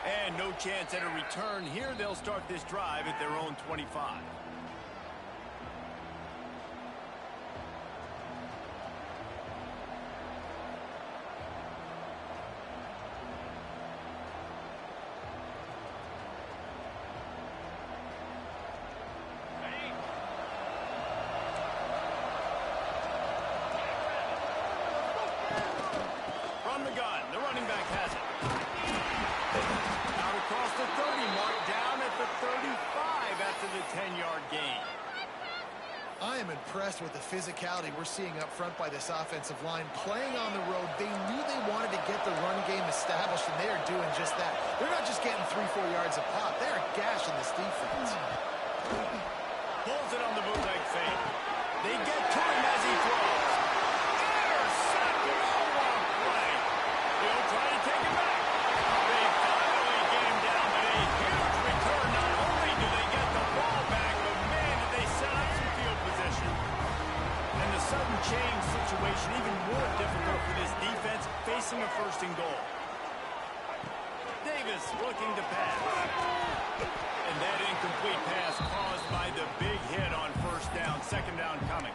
And no chance at a return here. They'll start this drive at their own 25. From the gun, the running back has it. Out across the 30 mark, down at the 35 after the 10-yard gain. I am impressed with the physicality we're seeing up front by this offensive line. Playing on the road, they knew they wanted to get the run game established, and they are doing just that. They're not just getting 3-4 yards a pop. They are gashing this defense. Pulls it on the bootleg fake. They get to him as he throws. Intercepted on one play. They'll try to take it back. They finally get him down, but a huge return. Not only do they get the ball back, but man, did they set up some field position. And the sudden change situation even more difficult for this defense, facing a first and goal. Davis looking to pass. And that incomplete pass caused by the big hit on first down. Second down coming.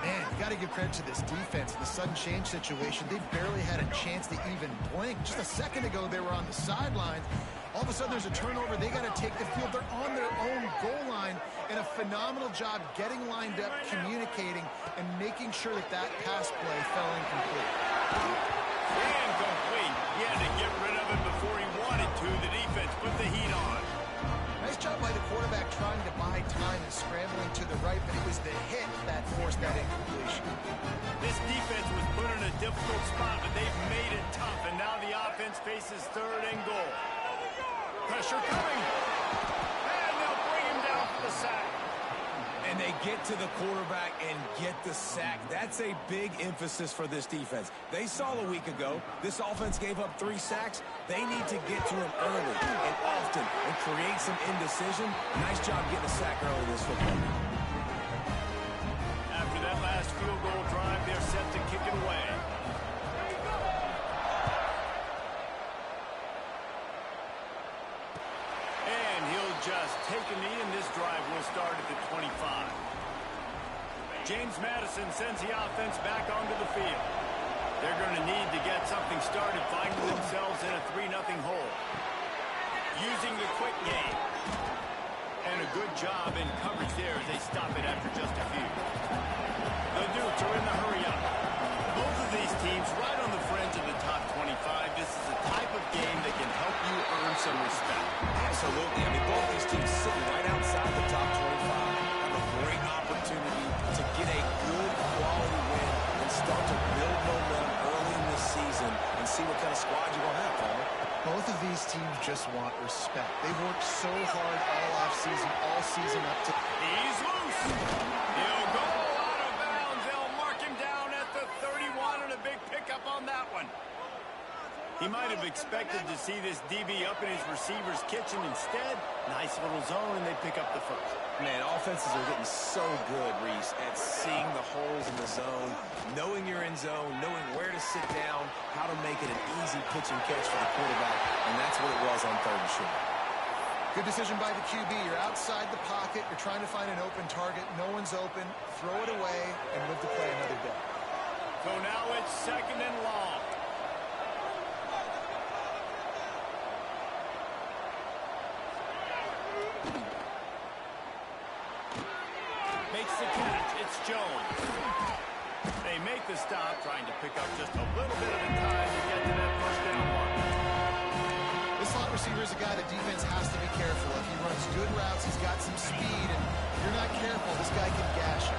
Man, you got to give credit to this defense. In the sudden change situation, they barely had a chance to even blink. Just a second ago, they were on the sideline. All of a sudden, there's a turnover. They got to take the field. They're on their own goal line, and a phenomenal job getting lined up, communicating, and making sure that that pass play fell incomplete. Incomplete. He had to get rid of it before he wanted to. The defense put the heat on. Nice job by the quarterback trying to buy time and scrambling to the right, but it was the hit that forced that incompletion. This defense was put in a difficult spot, but they've made it tough, and now the offense faces third and goal. Pressure coming. And they'll bring him down for the sack. And they get to the quarterback and get the sack. That's a big emphasis for this defense. They saw a week ago, this offense gave up 3 sacks. They need to get to him early and often and create some indecision. Nice job getting a sack early this football game. After that last field goal drive, they're set to kick it away. And he'll just take a knee, and this drive will start at the 25. James Madison sends the offense back onto the field. They're going to need to get something started, finding themselves in a 3-0 hole. Using the quick game. And a good job in coverage there as they stop it after just a few. The Dukes are in the hurry-up. Both of these teams right on the fringe of the top 25. This is a type of game that can help you earn some respect. Absolutely. I mean, both these teams sitting right outside the top 25 have a great opportunity to get a good quality win and start to build momentum early in this season and see what kind of squad you're going to have, Palmer. Both of these teams just want respect. They've worked so hard all offseason, all season up to... He's loose. He'll go out of bounds. They'll mark him down at the 31, and a big pickup on that one. He might have expected to see this DB up in his receiver's kitchen. Instead, nice little zone, and they pick up the first. Man, offenses are getting so good, Reese, at seeing the holes in the zone, knowing you're in zone, knowing where to sit down, how to make it an easy pitch and catch for the quarterback, and that's what it was on 3rd and short. Good decision by the QB. You're outside the pocket. You're trying to find an open target. No one's open. Throw it away and live to play another day. So now it's 2nd and long. Makes the catch. It's Jones. They make the stop, trying to pick up just a little bit of the time to get to that first down mark. This slot receiver is a guy the defense has to be careful of. He runs good routes. He's got some speed, and if you're not careful, this guy can gash you.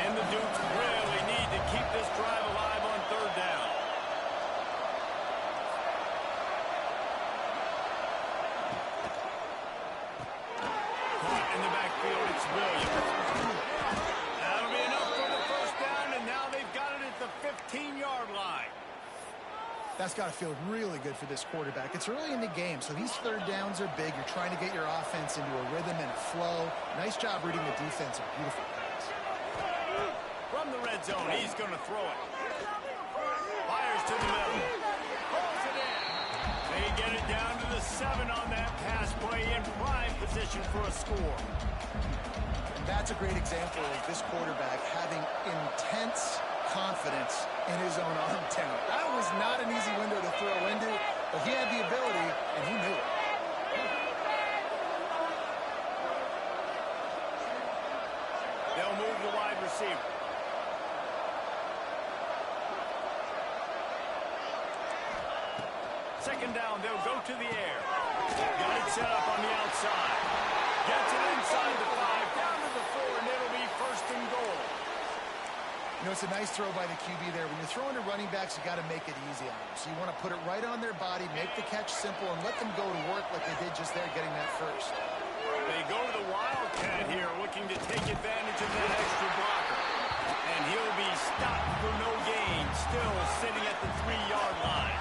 And the Dukes really need to keep this drive alive on 3rd down. Caught in the backfield, it's Williams. That'll be enough for the first down, and now they've got it at the 15-yard line. That's got to feel really good for this quarterback. It's early in the game, so these 3rd downs are big. You're trying to get your offense into a rhythm and a flow. Nice job reading the defense. A beautiful pass. From the red zone, he's going to throw it. Fires to the middle. Pulls it in. They get it down to the 7 on that pass play in prime position for a score. And that's a great example of this quarterback having intense confidence in his own arm talent. That was not an easy window to throw into, but he had the ability, and he knew it. They'll move the wide receiver. Second down, they'll go to the air. Got it set up on the outside. Gets it inside the 5, down to the 4, and it'll be first and goal. You know, it's a nice throw by the QB there. When you're throwing to running backs, you got to make it easy on them. So you want to put it right on their body, make the catch simple, and let them go to work like they did just there, getting that first. They go to the Wildcat here, looking to take advantage of that extra blocker. And he'll be stopped for no gain, still sitting at the 3-yard line.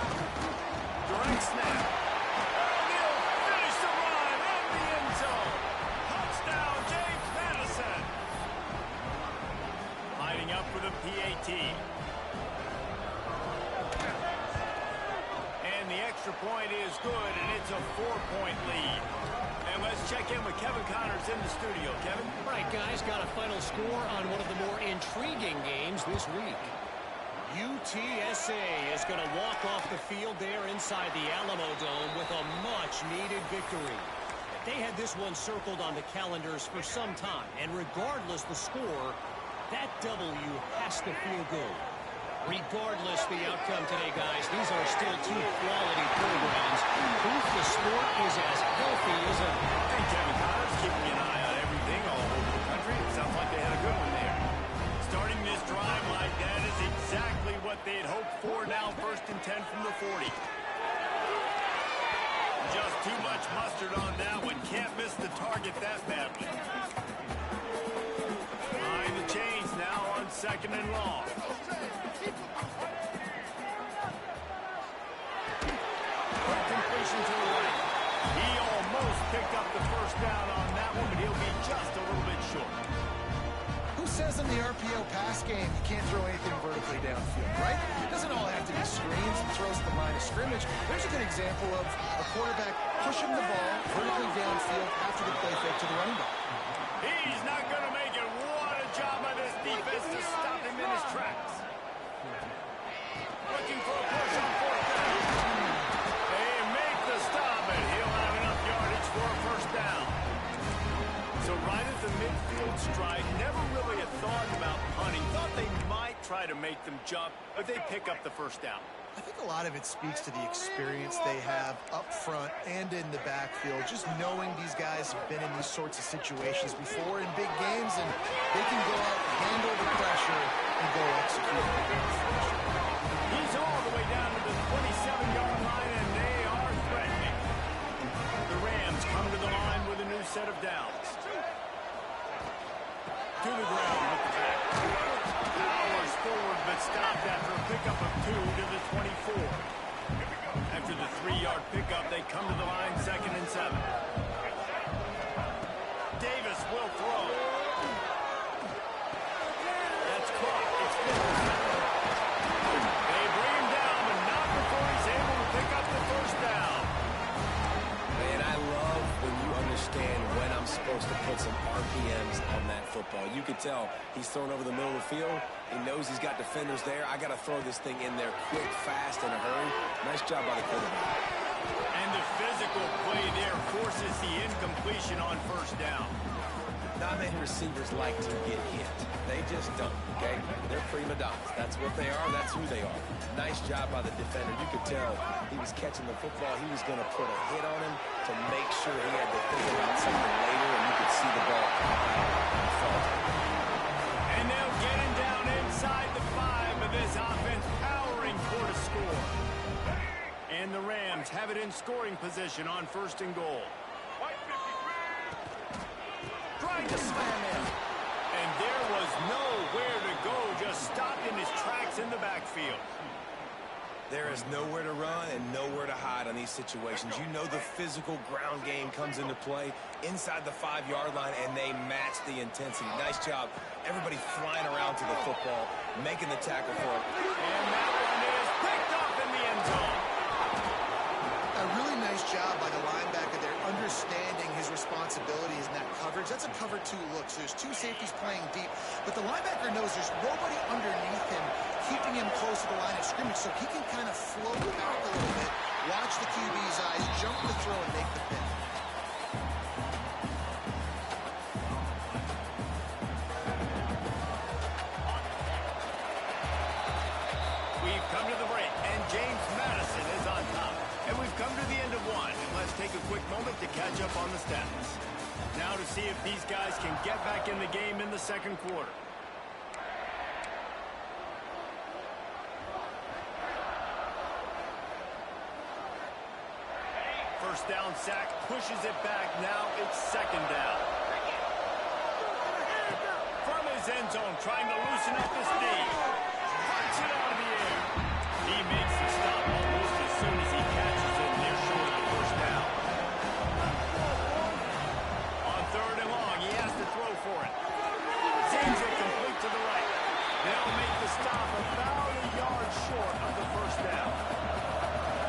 Direct snap. And he'll finish the run in the end zone. Touchdown, James Madison. Lining up for the PAT. And the extra point is good, and it's a 4-point lead. And let's check in with Kevin Connors in the studio. Kevin? All right, guys, got a final score on one of the more intriguing games this week. UTSA is going to walk off the field there inside the Alamo Dome with a much-needed victory. They had this one circled on the calendars for some time, and regardless the score, that W has to feel good. Regardless the outcome today, guys, these are still two quality programs. Proof the sport is as healthy as ever. Hey, Kevin Connors keeping an eye on everything all over the country. It sounds like they had a good one there. Starting this drive like that is exactly what they'd hoped for. Now first and 10 from the 40. Just too much mustard on that one. Can't miss the target that badly. Behind the chains now on second and long. Quick completion to the right. He almost picked up the first down on that one, but he'll be just a little bit short. Who says in the RPO pass game you can't throw anything vertically downfield, right? It doesn't all have to be screens and throws to the line of scrimmage. There's a good example of a quarterback pushing the ball vertically downfield after the play fake to the running back. He's not going to make it. What a job by this defense to stop him in his tracks. Looking for a push on fourth down. They make the stop, and he'll have enough yardage for a first down. So right at the midfield strike, never really a thought about punting. Thought they might try to make them jump, but they pick up the first down. I think a lot of it speaks to the experience they have up front and in the backfield. Just knowing these guys have been in these sorts of situations before in big games, and they can go out, handle the pressure, and go execute. He's all the way down to the 27-yard line, and they are threatening. The Rams come to the line with a new set of downs. To the ground with the back. Powers forward, but stopped after a pickup of 2 to the 24. After the 3-yard pickup, they come to the line second and 7. Davis will throw. That's caught. It's 57. They bring him down, but not before he's able to pick up the first down. Man, I love when you understand when I'm supposed to put some RPMs on that football. You could tell he's thrown over the middle of the field. He knows he's got defenders there. I got to throw this thing in there quick, fast, in a hurry. Nice job by the quarterback. And the physical play there forces the incompletion on first down. Not many receivers like to get hit. They just don't, okay? They're prima donnas. That's what they are. That's who they are. Nice job by the defender. You could tell he was catching the football. He was going to put a hit on him to make sure he had to think about something later, and you could see the ball come out and fall. And they'll get him down inside the 5 of this offense, powering for the score. And the Rams have it in scoring position on first and goal. Trying to slam in. And there was nowhere to go, just stopped in his tracks in the backfield. There is nowhere to run and nowhere to hide on these situations. You know the physical ground game comes into play inside the 5-yard line, and they match the intensity. Nice job. Everybody flying around to the football, making the tackle for it. And that one is picked up in the end zone. I job by the linebacker there, understanding his responsibilities in that coverage. That's a cover 2 look, so there's 2 safeties playing deep. But the linebacker knows there's nobody underneath him, keeping him close to the line of scrimmage, so he can kind of float out a little bit, watch the QB's eyes, jump the throw, and make the pick. We've come to the break, and James Madison is on top. And we've come to the end of one, and let's take a quick moment to catch up on the stats. Now to see if these guys can get back in the game in the second quarter. First down sack, pushes it back. Now it's second down. From his end zone, trying to loosen up his knee. Punch it out of the air. He makes the stop almost as soon as he catches it near short of the first down. On third and long, he has to throw for it. Seems it complete to the right. They'll make the stop about a yard short of the first down.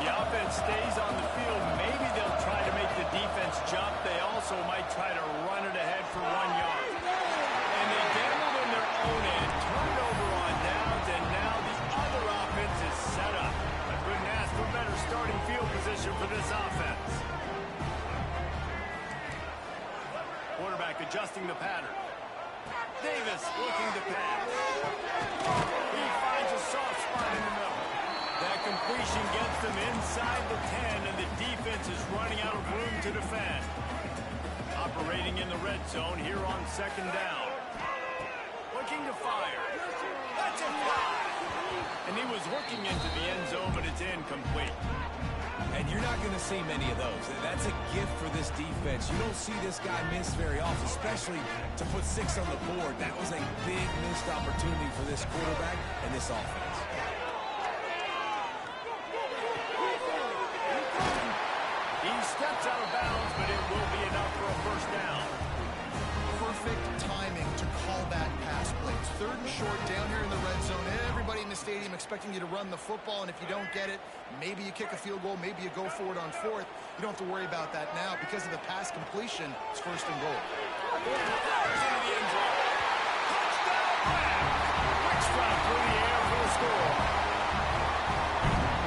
The offense stays on the field. Maybe they'll try to make the defense jump. They also might try to run it ahead for 1 yard. And they gambled in their own end, turned over on downs, and now the other offense is set up. I couldn't ask for better starting field position for this offense. Quarterback adjusting the pattern. Davis looking to pass. He finds a soft spot in the middle. That completion gets them inside the 10, and the defense is running out of room to defend. Operating in the red zone here on second down. Looking to fire. That's a fly. And he was looking into the end zone, but it's incomplete. And you're not going to see many of those. That's a gift for this defense. You don't see this guy miss very often, especially to put 6 on the board. That was a big missed opportunity for this quarterback and this offense. He steps out of bounds, but it will be enough for a first down. Perfect timing to call back pass plays. Third and short down here in the red zone. Everybody in the stadium expecting you to run the football, and if you don't get it, maybe you kick a field goal, maybe you go for it on 4th. You don't have to worry about that now. Because of the pass completion, it's first and goal. Fires into the end zone. Touchdown, Brad. Quick strike through the air for the score.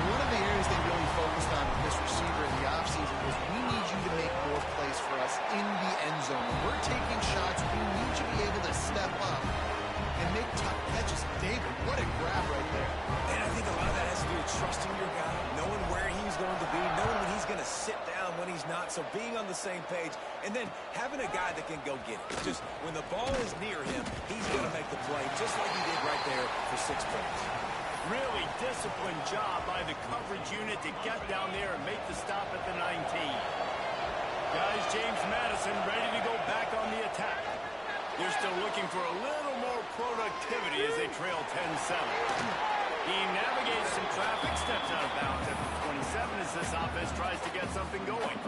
One of the areas they really focused on with this receiver in the offseason was we need you to make more plays for us in the end zone. When we're taking shots, we need you to be able to step up and make tough catches. David, what a grab right there. And I think a lot of that has to do with trusting your guy, knowing where he's going to be, knowing when he's going to sit down, when he's not. So being on the same page, and then having a guy that can go get it. Just when the ball is near him, he's going to make the play, just like he did right there for 6 points. Really disciplined job by the coverage unit to get down there and make the stop at the 19. Guys, James Madison ready to go back on the attack. They're still looking for a little more productivity as they trail 10-7. He navigates some traffic, steps out of bounds at the 27 as this offense tries to get something going.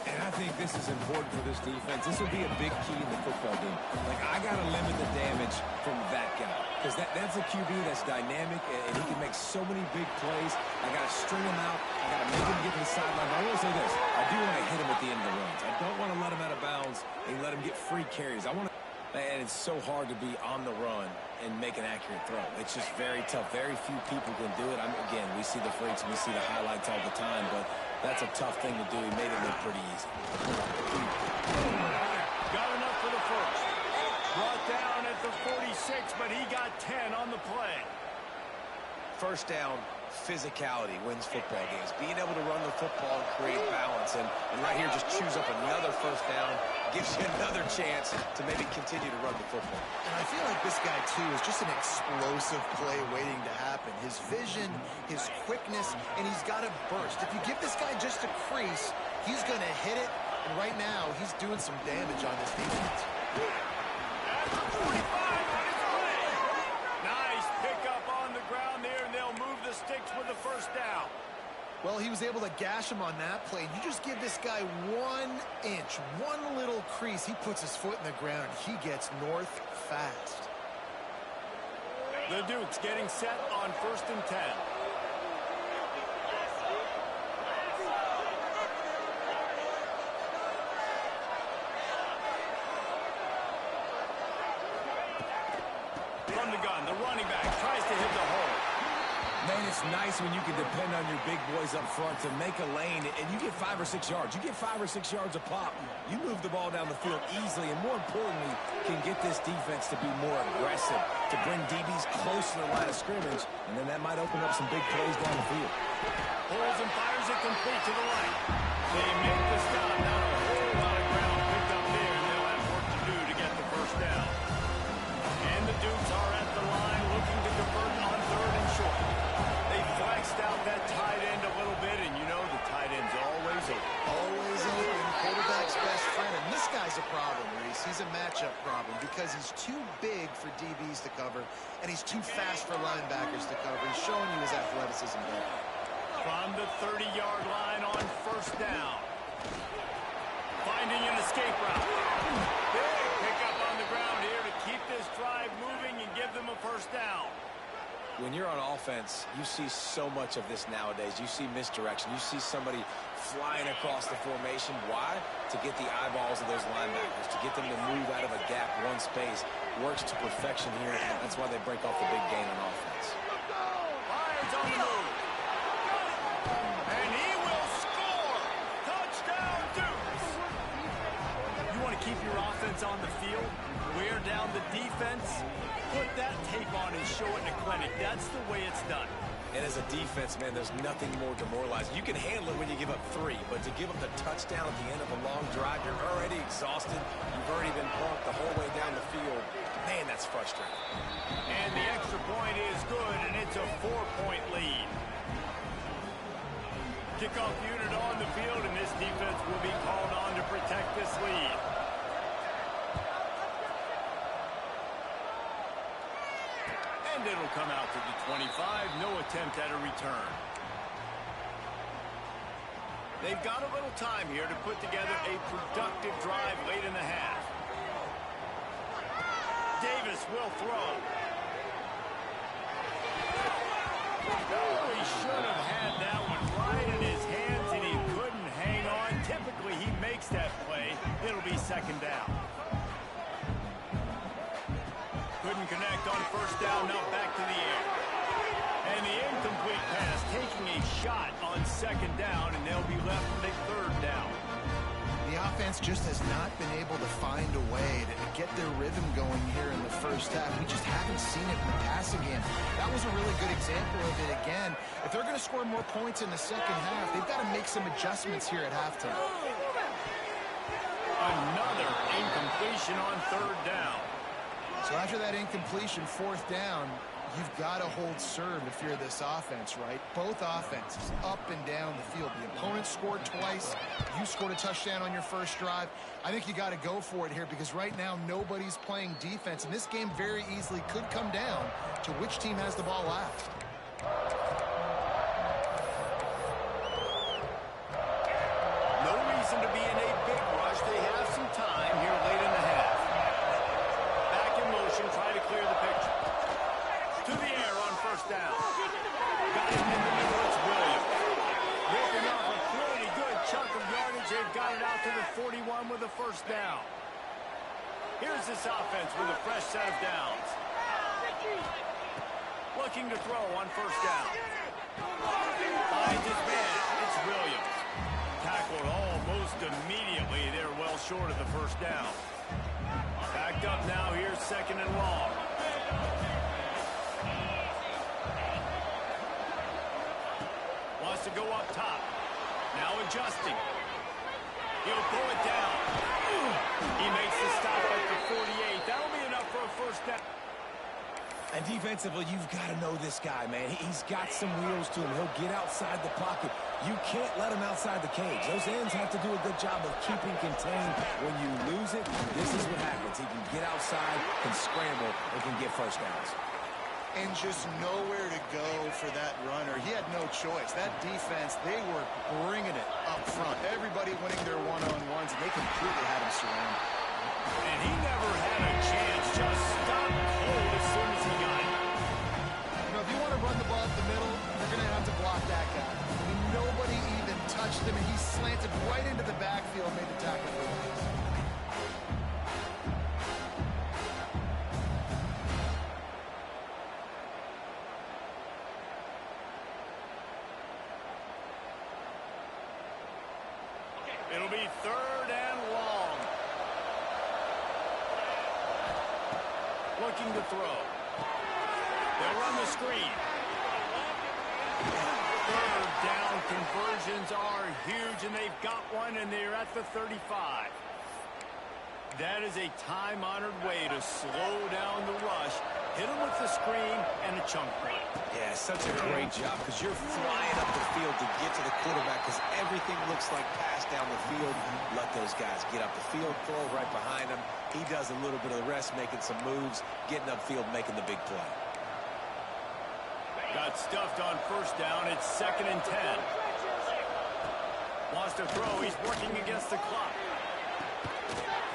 And I think this is important for this defense. This will be a big key in the football game. Like, I got to limit the damage from that guy. Because that's a QB that's dynamic, and he can make so many big plays. I got to string him out. I got to make him get to the sideline. I will say this. I do want to hit him at the end of the runs. I don't want to let him out of bounds and let him get free carries. I want to... And it's so hard to be on the run and make an accurate throw. It's just very tough. Very few people can do it. Again, we see the freaks and we see the highlights all the time, but that's a tough thing to do. He made it look pretty easy. Got enough for the first. Brought down at the 46, but he got 10 on the play. First down, physicality wins football games. Being able to run the football and create balance. And right here, just choose up another first down. Gives you another chance to maybe continue to run the football. And I feel like this guy, too, is just an explosive play waiting to happen. His vision, his quickness, and he's got a burst. If you give this guy just a crease, he's going to hit it. And right now, he's doing some damage on this defense. At the 45 on his way. Nice pickup on the ground there, and they'll move the sticks with the first down. Well, he was able to gash him on that play. You just give this guy 1 inch, one little crease. He puts his foot in the ground. He gets north fast. The Dukes getting set on 1st and 10. from the gun. The running back tries to hit the hole. Man, it's nice when you can depend on your big boys up front to make a lane, and you get 5 or 6 yards. You get 5 or 6 yards a pop. You move the ball down the field easily, and more importantly, can get this defense to be more aggressive, to bring DBs close to the line of scrimmage, and then that might open up some big plays down the field. Pulls and fires it complete to the right. They make the stop. Not a whole lot of ground picked up there, and they'll have work to do to get the first down. And the Dukes are at the line looking to convert on 3rd and short. They flexed out that tight end a little bit, and you know the tight end's always open. Always open. Quarterback's best friend. And this guy's a problem, Reese. He's a matchup problem because he's too big for DBs to cover, and he's too fast for linebackers to cover. He's showing you his athleticism there. From the 30-yard line on 1st down. Finding an escape route. Big pickup on the ground here to keep this drive moving and give them a 1st down. When you're on offense, you see so much of this nowadays. You see misdirection. You see somebody flying across the formation. Why? To get the eyeballs of those linebackers, to get them to move out of a gap, one space. Works to perfection here. That's why they break off the big gain on offense. Lions on the move. And he will score. Touchdown, Dukes. You want to keep your offense on the field? Wear down the defense? Put that tape on and show it in a clinic. That's the way it's done. And as a defense, man, there's nothing more demoralizing. You can handle it when you give up 3, but to give up the touchdown at the end of a long drive, you're already exhausted. You've already been pumped the whole way down the field. Man, that's frustrating. And the extra point is good, and it's a 4-point lead. Kickoff unit on the field, and this defense will be called on to protect this lead. And it'll come out to the 25. No attempt at a return. They've got a little time here to put together a productive drive late in the half. Davis will throw. Oh, he should have had that one right in his hands, and he couldn't hang on. Typically, he makes that play. It'll be 2nd down. Couldn't connect on 1st down. Now back to the air. And the incomplete pass taking a shot on 2nd down, and they'll be left with a 3rd down. The offense just has not been able to find a way to get their rhythm going here in the 1st half. We just haven't seen it in the passing game. That was a really good example of it again. If they're going to score more points in the 2nd half, they've got to make some adjustments here at halftime. Another incompletion on 3rd down. So after that incompletion, 4th down, you've got to hold serve if you're this offense, right? Both offenses up and down the field. The opponent scored twice. You scored a touchdown on your 1st drive. I think you got to go for it here because right now nobody's playing defense, and this game very easily could come down to which team has the ball last. No reason to be in a big rush. They have some time here late in the half. Back in motion, try to clear the picture. To the air on 1st down. Got it in the middle, it's Williams. Ripping off a pretty good chunk of yardage. They've got it out to the 41 with a 1st down. Here's this offense with a fresh set of downs. Looking to throw on 1st down. Finds his man. It's Williams. Tackled almost immediately. They're well short of the 1st down. Backed up now. Here's 2nd and long. Wants to go up top. Now adjusting. He'll pull it down. He makes the stop at the 48. That'll be enough for a 1st down. And defensively, you've got to know this guy, man. He's got some wheels to him. He'll get outside the pocket. You can't let him outside the cage. Those ends have to do a good job of keeping contained. When you lose it, this is what happens. He can get outside, can scramble, and can get 1st downs. And just nowhere to go for that runner. He had no choice. That defense, they were bringing it up front. Everybody winning their one-on-ones, and they completely had him surrounded. And he never had a chance. Just stopped cold as soon as he got it. You know, if you want to run the ball up the middle, you're going to have to block that guy. I mean, nobody even touched him, and he slanted right into the backfield, made the tackle for him. It'll be 3rd and long. Looking to throw. They'll run the screen. 3rd down conversions are huge, and they've got one, and they're at the 35. That is a time-honored way to slow down the rush, hit them with the screen, and a chunk play. Yeah, such a great job because you're flying up the field to get to the quarterback because everything looks like pass down the field. Let those guys get up the field, throw right behind him. He does a little bit of the rest, making some moves, getting upfield, making the big play. Got stuffed on 1st down. It's 2nd and 10. Wants to throw. He's working against the clock.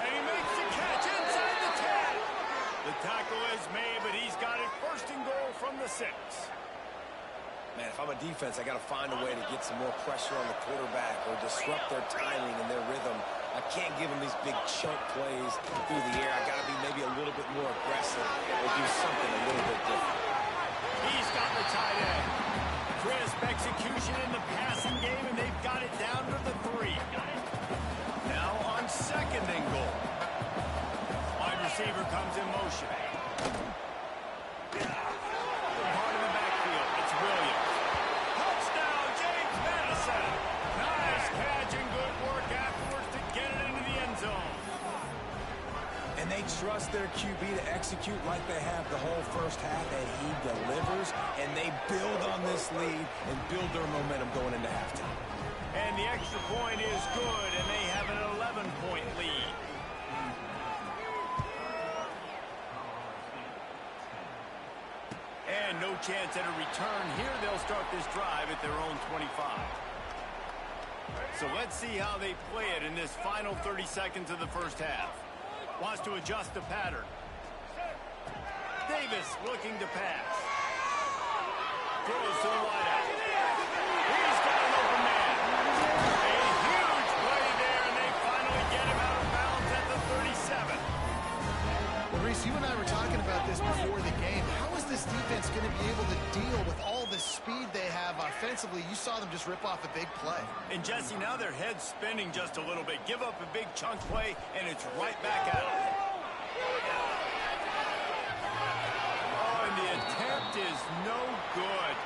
And he makes the catch inside the 10. The tackle is made, but he's got it 1st and goal from the 6. Man, if I'm a defense, I got to find a way to get some more pressure on the quarterback or disrupt their timing and their rhythm. I can't give them these big chunk plays through the air. I got to be maybe a little bit more aggressive or do something a little bit different. He's got the tight end. Crisp execution in the passing game, and they've got it down to the 3. Now on 2nd and goal. Wide receiver comes in motion. Part of the backfield. It's Williams. Touchdown, James Madison. Nice catch and good work afterwards to get it into the end zone. And they trust their QB to execute like they have the whole 1st half, and he delivers, and they build on this lead and build their momentum going into halftime. And the extra point is good, and they have an 11-point lead. And no chance at a return here. They'll start this drive at their own 25. So let's see how they play it in this final 30 seconds of the 1st half. Wants to adjust the pattern. Davis looking to pass. Throws to the wideout. He's got an open man. A huge play there, and they finally get him out of bounds at the 37. Well, Reese, you and I were talking about this before the game. How is this defense going to be able to deal with all the speed they have offensively? You saw them just rip off a big play. And Jesse, now their head's spinning just a little bit. Give up a big chunk play, and it's right back at them. Oh, and the attempt is no good.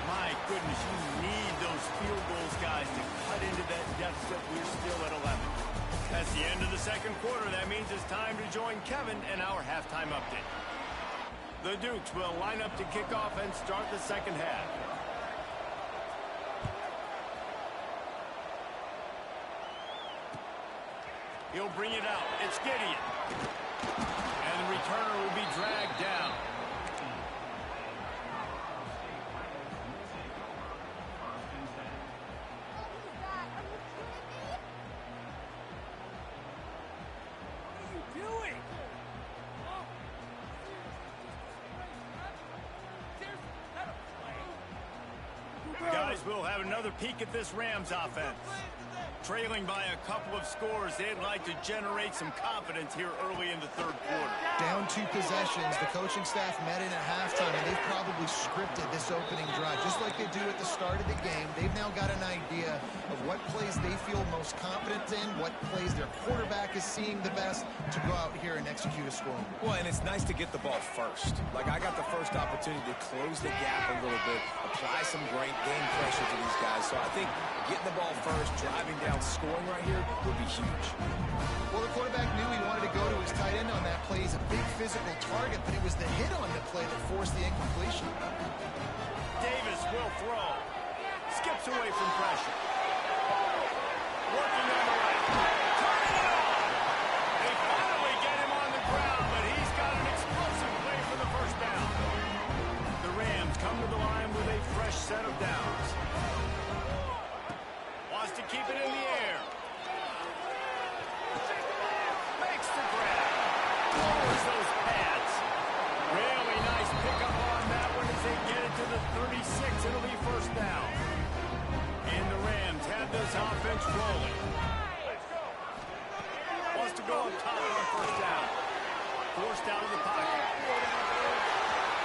My goodness, you need those field goals, guys, to cut into that deficit. We're still at 11. That's the end of the 2nd quarter. That means it's time to join Kevin and our halftime update. The Dukes will line up to kick off and start the 2nd half. He'll bring it out. It's Gideon. And the returner will be dragged down. Guys, we'll have another peek at this Rams offense. Trailing by a couple of scores, they'd like to generate some confidence here early in the 3rd quarter. Down 2 possessions, the coaching staff met in at halftime, and they've probably scripted this opening drive. Just like they do at the start of the game, they've now got an idea of what plays they feel most confident in, what plays their quarterback is seeing the best to go out here and execute a score. Well, and it's nice to get the ball first. Like, I got the first opportunity to close the gap a little bit, apply some great game pressure to these guys. So I think getting the ball first, driving down, scoring right here would be huge. Well, the quarterback knew he wanted to go to his tight end on that play. He's a big physical target, but it was the hit on the play that forced the incompletion. Davis will throw. Skips away from pressure. Working on the right. Turning it on. They finally get him on the ground, but he's got an explosive play for the 1st down. The Rams come to the line with a fresh set of downs. Wants to keep it in the air. Makes the grab. Lowers those pads. Really nice pickup on that one as they get it to the 36. It'll be 1st down. And the Rams have this offense rolling. Wants to go up top on 1st down. Forced out of the pocket.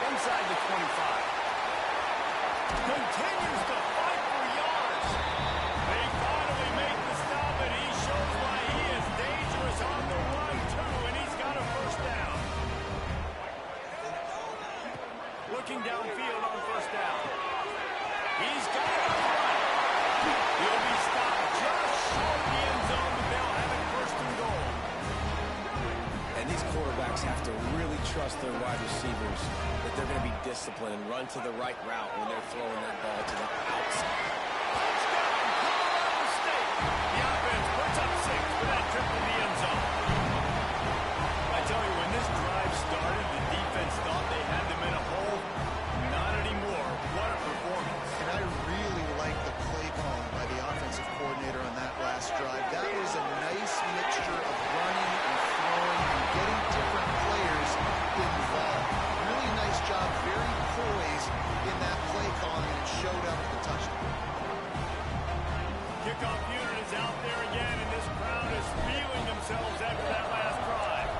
Inside the 25. Continues to fight for yards. They finally make the stop, and he have to really trust their wide receivers that they're going to be disciplined and run to the right route when they're throwing that ball to the outside. Touchdown, Colorado State. The offense puts up 6 for that trip to the end zone. I tell you, when this drive started, the defense thought they had them in a hole. Not anymore. What a performance. And I really like the play calling by the offensive coordinator on that last drive. That was a nice mixture of running and throwing and getting different players involved. Really nice job, very poised in that play calling, and it showed up with the touchdown. Kickoff unit is out there again, and this crowd is feeling themselves after that last drive.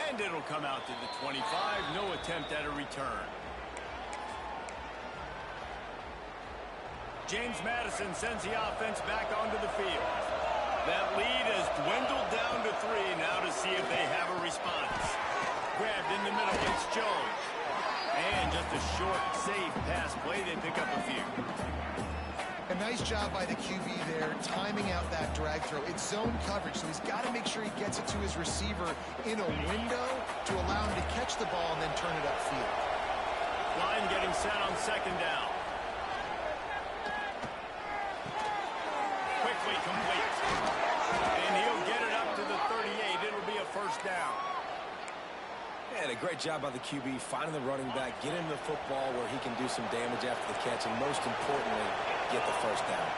And it'll come out to the 25. No attempt at a return. James Madison sends the offense back onto the field. That lead has dwindled down to 3. Now to see if they have a response. Grabbed in the middle. It's Jones. And just a short, safe pass play. They pick up a few. A nice job by the QB there, timing out that drag throw. It's zone coverage, so he's got to make sure he gets it to his receiver in a window to allow him to catch the ball and then turn it upfield. Line getting set on second down. Quickly complete. And he'll get it up to the 38. It'll be a first down. And a great job by the QB finding the running back, get him the football where he can do some damage after the catch, and most importantly, get the first down.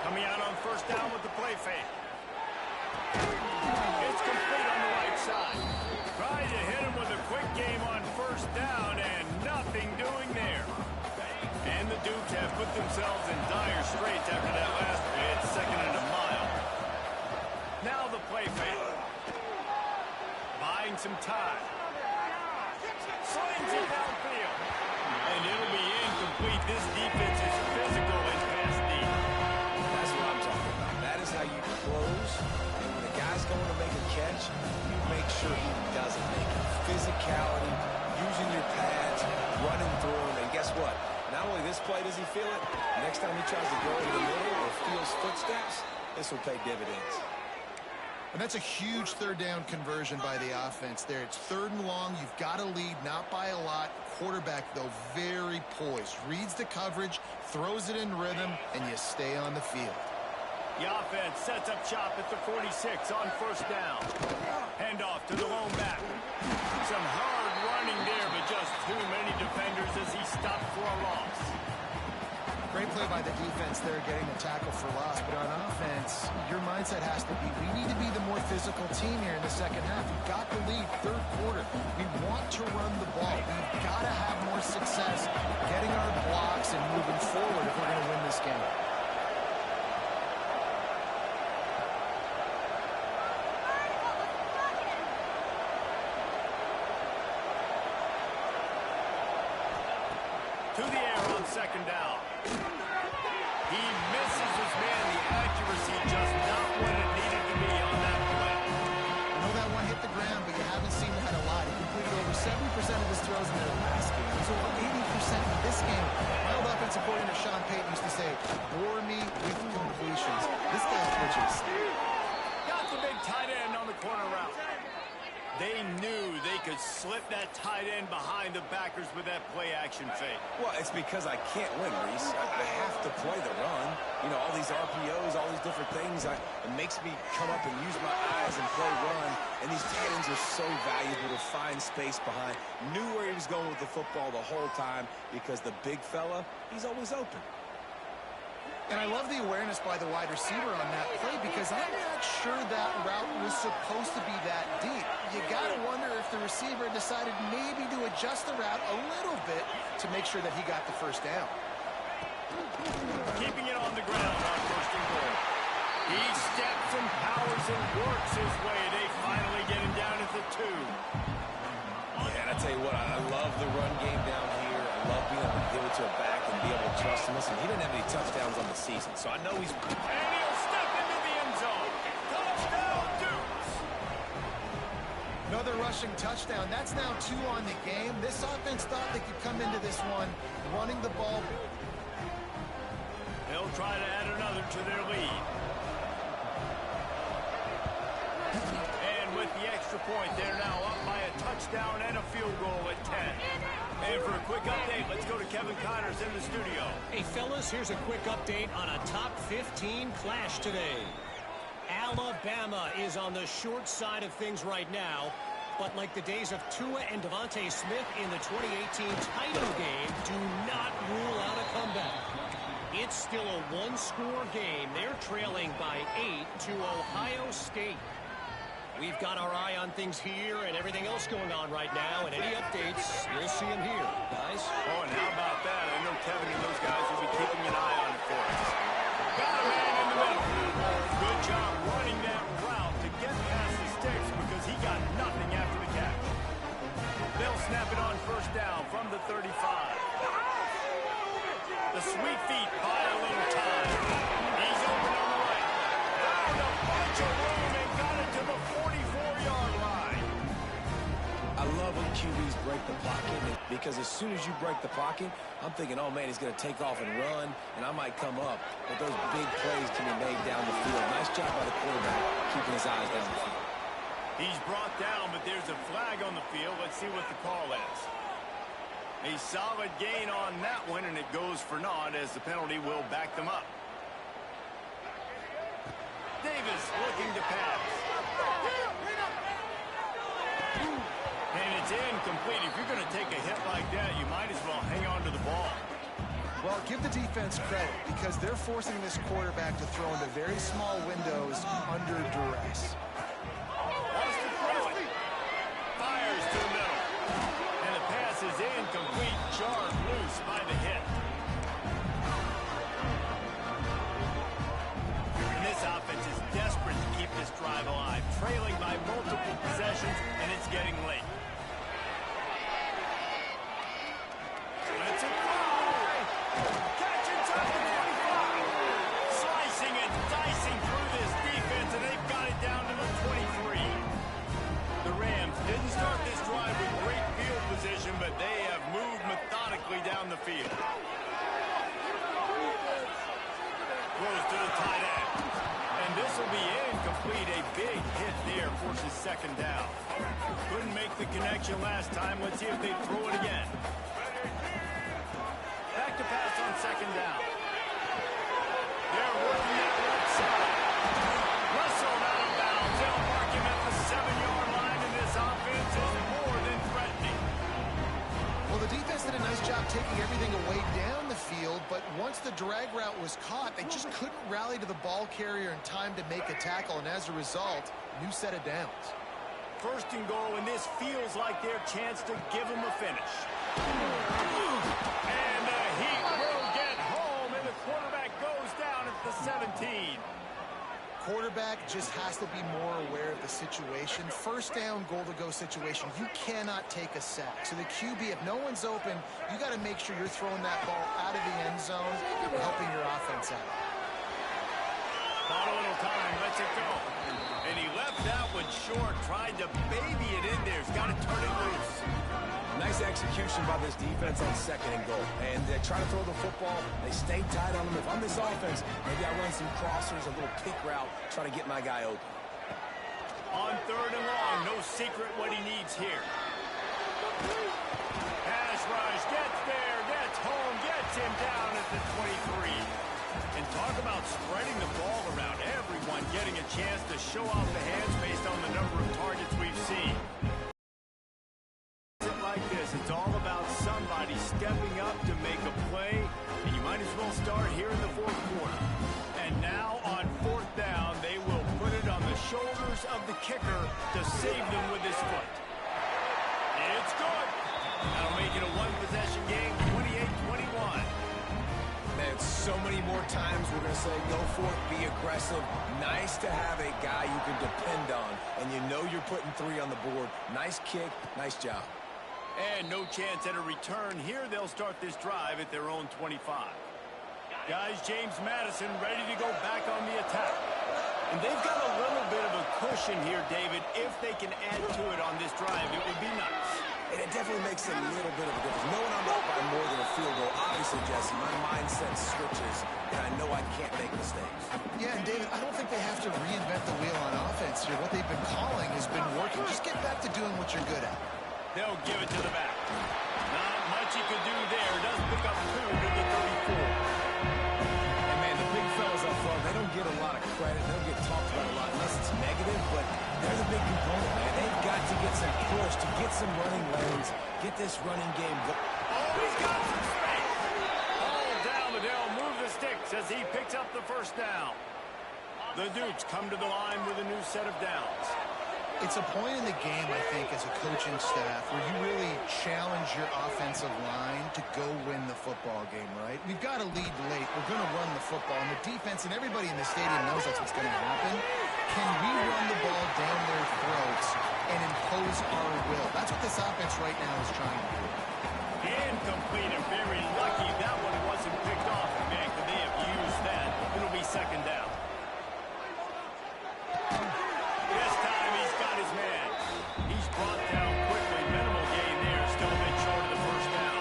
Coming out on first down with the play fake. It's complete on the right side. Tried to hit him with a quick game on first down, and nothing doing there. And the Dukes have put themselves in dire straits after that last play. It's second and a mile. Now the play fake. Buying some time. Slings it downfield. And it'll be incomplete. This defense is physical and pass deep. That's what I'm talking about. That is how you close. And when a guy's going to make a catch, you make sure he doesn't make it. Physicality, using your pads, running through him. And guess what? Not only this play does he feel it, next time he tries to go over the middle or feels footsteps, this will pay dividends. And that's a huge third down conversion by the offense there. It's 3rd and long. You've got to lead, not by a lot. Quarterback, though, very poised. Reads the coverage, throws it in rhythm, and you stay on the field. The offense sets up shop at the 46 on first down. Handoff to the lone back. Some hard running there, but just too many defenders as he stopped for a loss. Great play by the defense there, getting the tackle for loss. But on offense, your mindset has to be, we need to be the more physical team here in the second half. We've got the lead, 3rd quarter. We want to run the ball. We've got to have more success getting our blocks and moving forward if we're going to win this game. To the air on second down. He misses his man. The accuracy just not what it needed to be on that play. I know that one hit the ground, but you haven't seen that a lot. He completed over 70% of his throws in their last game. It was over 80% in this game. My old offensive coordinator, Sean Payton, used to say, bore me with completions. This guy's twitches. Got the big tight end on the corner route. They knew they could slip that tight end behind the backers with that play-action fake. Well, it's because I can't win, Reese. I have to play the run. You know, all these RPOs, all these different things. It makes me come up and use my eyes and play run. And these tight ends are so valuable to find space behind. Knew where he was going with the football the whole time because the big fella, he's always open. And I love the awareness by the wide receiver on that play because I'm not sure that route was supposed to be that deep. You got to wonder if the receiver decided maybe to adjust the route a little bit to make sure that he got the first down. Keeping it on the ground on first and goal. He steps and powers and works his way. They finally get him down at the 2. Yeah, and I tell you what, I love the run game down here. I love being able to give it to a back and be able to trust him. Listen, he didn't have any touchdowns on the season, so I know he's... And he'll step into the end zone. Touchdown, Dukes. Another rushing touchdown. That's now 2 on the game. This offense thought they could come into this one running the ball. They'll try to add another to their lead. And with the extra point, they're now up by a touchdown and a field goal at 10. And for a quick update, let's go to Kevin Connors in the studio. Hey, fellas, here's a quick update on a top 15 clash today. Alabama is on the short side of things right now, but like the days of Tua and Devontae Smith in the 2018 title game, do not rule out a comeback. It's still a one-score game. They're trailing by 8 to Ohio State. We've got our eye on things here and everything else going on right now, and any updates, you'll see them here, guys. Oh, and how about that? I know Kevin and those guys will be keeping an eye on it for us. Got a man in the middle. Good job running that route to get past the sticks because he got nothing after the catch. They'll snap it on first down from the 35. The sweet feet buy a little time. He's open on the right. Found a bunch of room and got it to the 44-yard line. I love when QBs break the pocket because as soon as you break the pocket, I'm thinking, oh, man, he's going to take off and run, and I might come up. But those big plays can be made down the field. Nice job by the quarterback keeping his eyes down the field. He's brought down, but there's a flag on the field. Let's see what the call is. A solid gain on that one, and it goes for naught as the penalty will back them up. Davis looking to pass. And it's incomplete. If you're going to take a hit like that, you might as well hang on to the ball. Well, give the defense credit because they're forcing this quarterback to throw into very small windows under duress. Wants to throw it. Fires to the middle. And the pass is incomplete. Jarred loose by the hit. And this offense is desperate to keep this drive alive. Trailing by multiple possessions, and it's getting late. Let's it go. Catch inside the 25. Slicing and dicing through this defense, and they've got it down to the 23. The Rams didn't start this drive with great field position, but they have moved methodically down the field. Throws to the tight end. And this will be incomplete. A big hit there forces second down. Couldn't make the connection last time. Let's see if they throw it again. Back to pass on second down. They're working that left side. Wrestled out of bounds. They'll mark him at the 7-yard line, and this offense is more than threatening. Well, the defense did a nice job taking everything away down the field, but once the drag route was caught, they just couldn't rally to the ball carrier in time to make a tackle, and as a result, new set of downs. First and goal, and this feels like their chance to give them a finish. And the Heat will get home, and the quarterback goes down at the 17. Quarterback just has to be more aware of the situation. First down, goal-to-go situation. You cannot take a sack. So the QB, if no one's open, you got to make sure you're throwing that ball out of the end zone and helping your offense out. Bought a little time, lets it go. And he left that one short, tried to baby it in there. He's got to turn it loose. Nice execution by this defense on second and goal. And they try to throw the football. They stay tight on them. If I'm this offense, maybe I run some crossers, a little kick route, try to get my guy open. On third and long, no secret what he needs here. Pass rush, gets there, gets home, gets him down at the 23. And talk about spreading the ball around. Everyone getting a chance to show off the hands based on the number of targets we've seen. Like this, it's all about somebody stepping up to make a play, and you might as well start here in the fourth quarter. And now on fourth down, they will put it on the shoulders of the kicker to save them with his foot. It's good. That'll make it a one-possession game, 28-21. Man, so many more times we're going to say go for it, be aggressive. Nice to have a guy you can depend on, and you know you're putting 3 on the board. Nice kick, nice job. And no chance at a return here. They'll start this drive at their own 25. Guys, James Madison ready to go back on the attack. And they've got a little bit of a cushion here, David. If they can add to it on this drive, it would be nice. And it definitely makes a little bit of a difference. Knowing I'm up by more than a field goal, obviously Honestly, Jesse, my mindset switches, and I know I can't make mistakes. Yeah, and David, I don't think they have to reinvent the wheel on offense here. What they've been calling has been working. Just get back to doing what you're good at. They'll give it to the back. Not much he could do there. Does pick up 2 to the 34. And man, the big fellas up front, they don't get a lot of credit. They don't get talked about a lot unless it's negative, but they're the big component, man. They've got to get some push, to get some running lanes, get this running game going. Oh, he's got some space. All down, but they'll move the sticks as he picks up the first down. The Dukes come to the line with a new set of downs. It's a point in the game, I think, as a coaching staff, where you really challenge your offensive line to go win the football game, right? We've got to lead late. We're going to run the football. And the defense and everybody in the stadium knows that's what's going to happen. Can we run the ball down their throats and impose our will? That's what this offense right now is trying to do. Incomplete and very lucky that one wasn't picked off. Man, could they have used that? It'll be second down. This time he's got his man. He's brought down quickly. Minimal gain there. Still a bit short of the first down.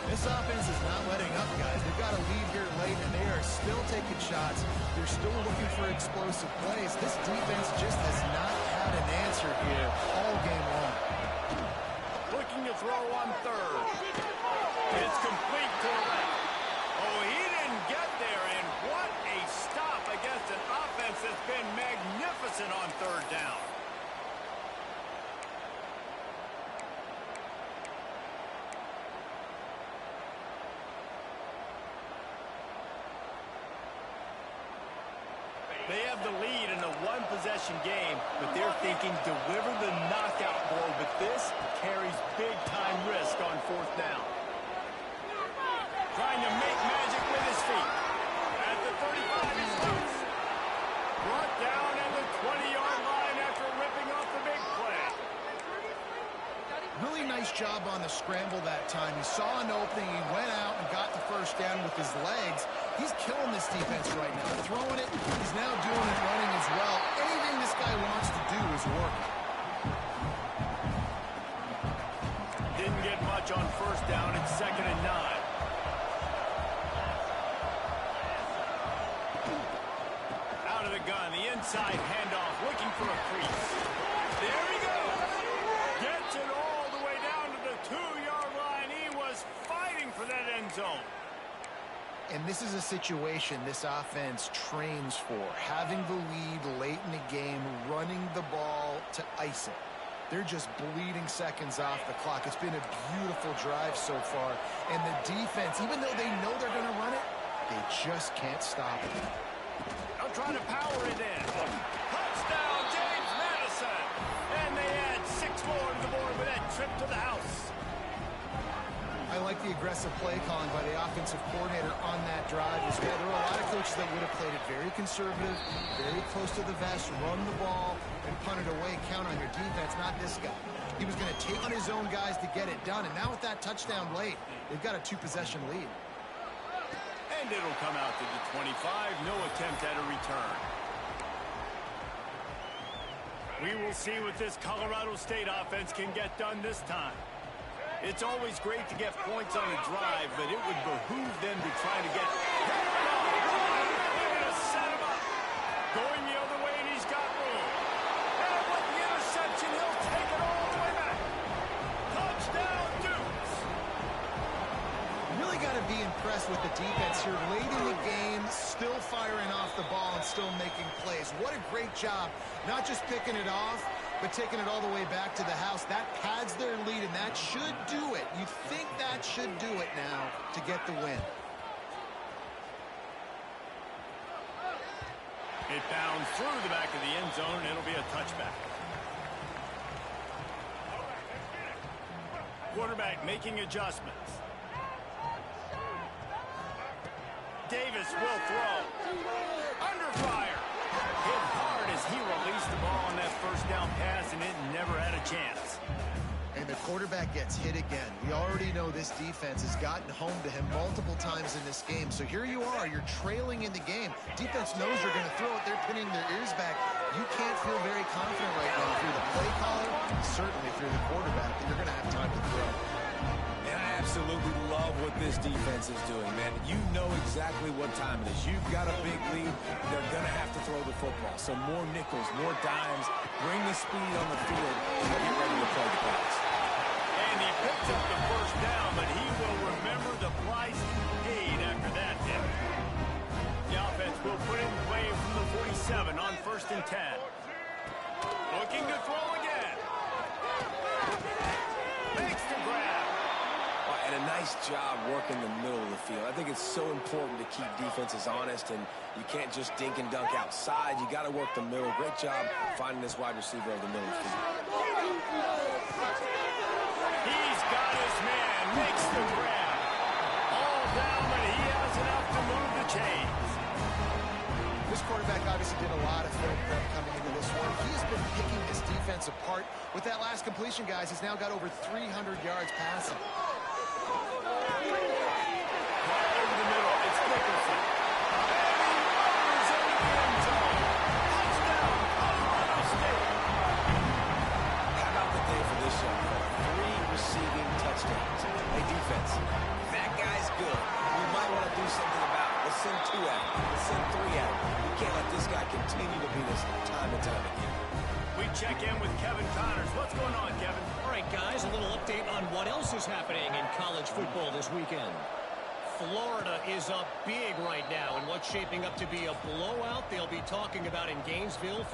This offense is not letting up, guys. They've got a lead here late, and they are still taking shots. They're still looking for explosive plays. This defense just has not had an answer here all game long. Looking to throw on third. It's complete to the left. Oh, he didn't get there, and what a stop against an offense that's been magnificent on third down. They have the lead in a one-possession game, but they're thinking deliver the knockout ball, but this carries big-time risk on fourth down. Trying to make magic with his feet. At the 35, he's loose. Brought down at the 20-yard line after ripping off the big play. Really nice job on the scramble that time. He saw an opening. He went out and got the first down with his legs. He's killing this defense right now. Throwing it. He's now doing it running as well. Anything this guy wants to do is working. Didn't get much on first down. It's 2nd and 9. Out of the gun. The inside handoff. Looking for a crease. There he goes. Gets it all the way down to the 2-yard line. He was fighting for that end zone. And this is a situation this offense trains for. Having the lead late in the game, running the ball to ice it. They're just bleeding seconds off the clock. It's been a beautiful drive so far. And the defense, even though they know they're going to run it, they just can't stop it. They'll try to power it in. Touchdown, James Madison. And they add 6 more to the board with that trip to the house. I like the aggressive play calling by the offensive coordinator on that drive as well. There are a lot of coaches that would have played it very conservative, very close to the vest, run the ball, and punt it away, count on your defense, not this guy. He was going to take on his own guys to get it done, and now with that touchdown late, they've got a 2-possession lead. And it'll come out to the 25. No attempt at a return. We will see what this Colorado State offense can get done this time. It's always great to get points on a drive, but it would behoove them to try to get... They're going to set him up. Going the other way, and he's got room. And with the interception, he'll take it all the way back. Touchdown, Dukes. Really got to be impressed with the defense here. Late in the game, still firing off the ball and still making plays. What a great job. Not just picking it off, but taking it all the way back to the house. That pads their lead, and that should do it. You think that should do it now to get the win. It bounds through the back of the end zone, and it'll be a touchback. Quarterback making adjustments. Davis will throw. Under fire. Hit hard as he released the ball on that first down pass, and it never had a chance. And the quarterback gets hit again. We already know this defense has gotten home to him multiple times in this game. So here you are, you're trailing in the game. Defense knows you're going to throw it. They're pinning their ears back. You can't feel very confident right now through the play caller, certainly through the quarterback, that you're going to have time to throw. And I absolutely love what this defense is doing, man. You know exactly what time it is. You've got a big lead. They're going to have to throw the football. So more nickels, more dimes. Bring the speed on the field and get ready to play the pass. And he picks up the first down, but he will remember the price he paid after that hit. The offense will put it away from the 47 on 1st and 10. Looking to throw again. Makes the grab. And a nice job working the middle of the field. I think it's so important to keep defenses honest, and you can't just dink and dunk outside. You got to work the middle. Great job finding this wide receiver over the middle of the field. He's got his man. Makes the grab. All down, but he has enough to move the chains. This quarterback obviously did a lot of film prep coming into this one. He's been picking this defense apart. With that last completion, guys, he's now got over 300 yards passing. Over the middle, it's Nicholson. And he runs into the end zone. Touchdown, Colorado State. How about the day for this young fella? 3 receiving touchdowns. Hey, defense, that guy's good. We might want to do something about it. Let's send 2 at him. Let's send 3 at him. We can't let this guy continue to beat us time and time again. We check in with Kevin Connors. What's going on, Kevin? All right, guys, a little update on what else is happening in college football this weekend. Florida is up big right now in what's shaping up to be a blowout. They'll be talking about in Gainesville for